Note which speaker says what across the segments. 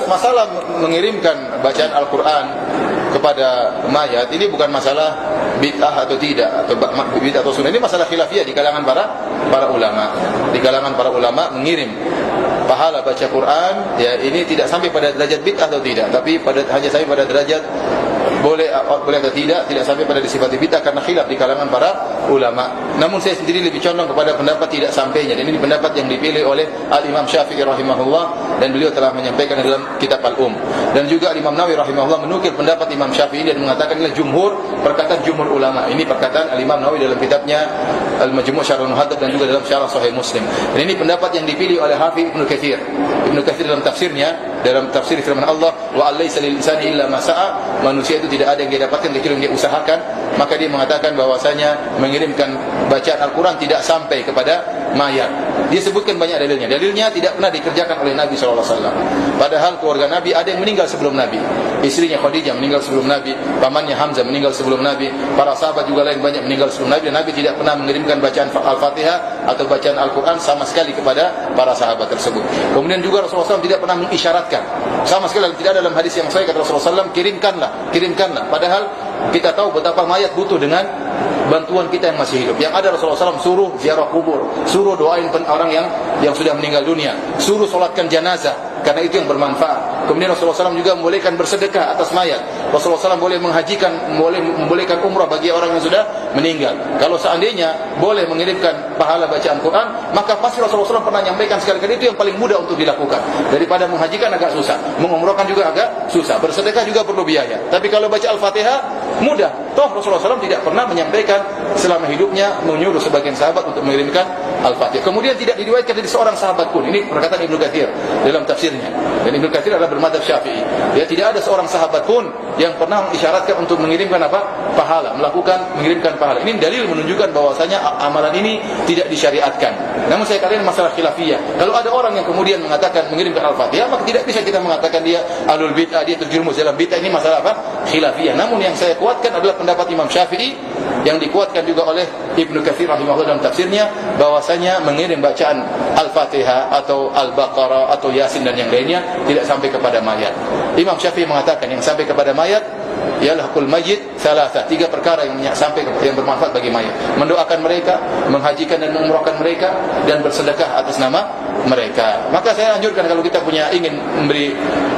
Speaker 1: Masalah mengirimkan bacaan Al-Quran kepada mayat ini bukan masalah bid'ah atau tidak, atau bid'ah atau sunnah. Ini masalah khilafiyah di kalangan para ulama. Di kalangan para ulama mengirim pahala baca Quran, ya ini tidak sampai pada derajat bid'ah atau tidak, tapi hanya sampai pada derajat boleh atau tidak sampai pada disifati bid'ah karena khilaf di kalangan para ulama. Namun saya sendiri lebih condong kepada pendapat tidak sampainya, dan ini pendapat yang dipilih oleh Al-Imam Syafi'i rahimahullah, dan beliau telah menyampaikan dalam kitab Al-Um. Dan juga Imam Nawawi rahimahullah menukil pendapat Imam Syafi'i dan mengatakan inilah perkataan jumhur ulama. Ini perkataan Al-Imam Nawawi dalam kitabnya Al-Majmu' Syarh Al-Muhadzab dan juga dalam Syarah Sahih Muslim. Dan ini pendapat yang dipilih oleh Hafiz Ibnu Katsir. Ibnu Katsir dalam tafsirnya, dalam tafsir firman Allah, wa alaysa lil insani illa ma sa'a, manusia itu tidak ada yang dia dapatkan kecuali yang dia usahakan. Maka dia mengatakan bahwasanya mengirimkan bacaan Al-Quran tidak sampai kepada mayat. Dia sebutkan banyak dalilnya. Dalilnya tidak pernah dikerjakan oleh Nabi SAW. Padahal keluarga Nabi ada yang meninggal sebelum Nabi. Istrinya Khadijah meninggal sebelum Nabi, pamannya Hamzah meninggal sebelum Nabi, para sahabat juga lain banyak meninggal sebelum Nabi, dan Nabi tidak pernah mengirimkan bacaan Al-Fatihah atau bacaan Al-Quran sama sekali kepada para sahabat tersebut. Kemudian juga Rasulullah SAW tidak pernah mengisyaratkan sama sekali, tidak dalam hadis yang sahih kata Rasulullah SAW, kirimkanlah. Padahal kita tahu betapa mayat butuh dengan bantuan kita yang masih hidup. Yang ada Rasulullah SAW suruh ziarah kubur, suruh doain orang yang sudah meninggal dunia, suruh solatkan jenazah, karena itu yang bermanfaat. Kemudian Rasulullah SAW juga membolehkan bersedekah atas mayat. Rasulullah SAW boleh membolehkan umrah bagi orang yang sudah meninggal. Kalau seandainya boleh mengirimkan pahala bacaan Quran, maka pasti Rasulullah SAW pernah menyampaikan sekali-kali itu yang paling mudah untuk dilakukan. Daripada menghajikan agak susah, mengumrahkan juga agak susah, bersedekah juga perlu biaya. Tapi kalau baca Al-Fatihah mudah. Toh Rasulullah SAW tidak pernah menyampaikan selama hidupnya menyuruh sebagian sahabat untuk mengirimkan Al-Fatihah. Kemudian tidak diriwayatkan dari seorang sahabat pun. Ini perkataan Ibnu Katsir dalam tafsirnya. Dan Ibnu Katsir adalah bermadzhab Syafi'i. Ya, tidak ada seorang sahabat pun yang pernah mengisyaratkan untuk mengirimkan pahala, mengirimkan pahala. Ini dalil menunjukkan bahwasanya amalan ini tidak disyariatkan. Namun saya katakan masalah khilafiyah. Kalau ada orang yang kemudian mengatakan mengirimkan Al-Fatihah, maka tidak bisa kita mengatakan dia ahlul bid'ah, dia terjerumus dalam bid'ah. Ini masalah khilafiyah. Namun yang saya kuatkan adalah pendapat Imam Syafi'i yang dikuatkan juga oleh Ibnu Katsir rahimahullah dalam tafsirnya, bahwasanya mengirim bacaan Al-Fatihah atau Al-Baqarah atau Yasin dan yang lainnya tidak sampai kepada mayat. Imam Syafi'i mengatakan yang sampai kepada mayat ialah kul mayyit thalatha, 3 perkara yang bermanfaat bagi mayat: mendoakan mereka, menghajikan dan mengumrahkan mereka, dan bersedekah atas nama mereka. Maka saya anjurkan kalau kita ingin memberi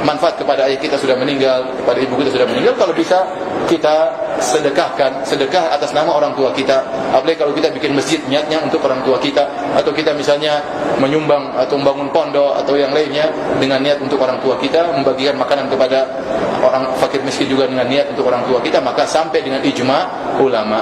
Speaker 1: manfaat kepada ayah kita sudah meninggal, kepada ibu kita sudah meninggal, kalau bisa kita sedekah atas nama orang tua kita. Apalagi kalau kita bikin masjid niatnya untuk orang tua kita, atau kita misalnya menyumbang atau membangun pondok atau yang lainnya dengan niat untuk orang tua kita, membagikan makanan kepada orang fakir miskin juga dengan niat untuk orang tua kita, maka sampai dengan ijma ulama.